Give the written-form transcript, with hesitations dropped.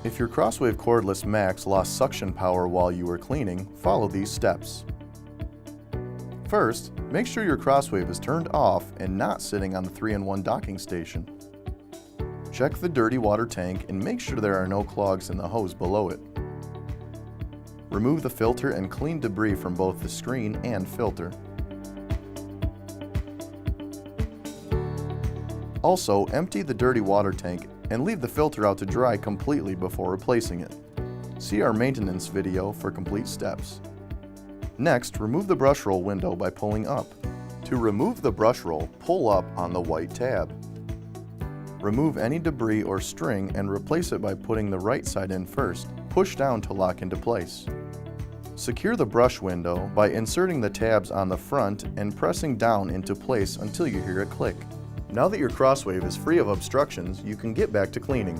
If your CrossWave Cordless MAX lost suction power while you were cleaning, follow these steps. First, make sure your CrossWave is turned off and not sitting on the 3-in-1 docking station. Check the dirty water tank and make sure there are no clogs in the hose below it. Remove the filter and clean debris from both the screen and filter. Also, empty the dirty water tank and leave the filter out to dry completely before replacing it. See our maintenance video for complete steps. Next, remove the brush roll window by pulling up. To remove the brush roll, pull up on the white tab. Remove any debris or string and replace it by putting the right side in first. Push down to lock into place. Secure the brush window by inserting the tabs on the front and pressing down into place until you hear a click. Now that your CrossWave is free of obstructions, you can get back to cleaning.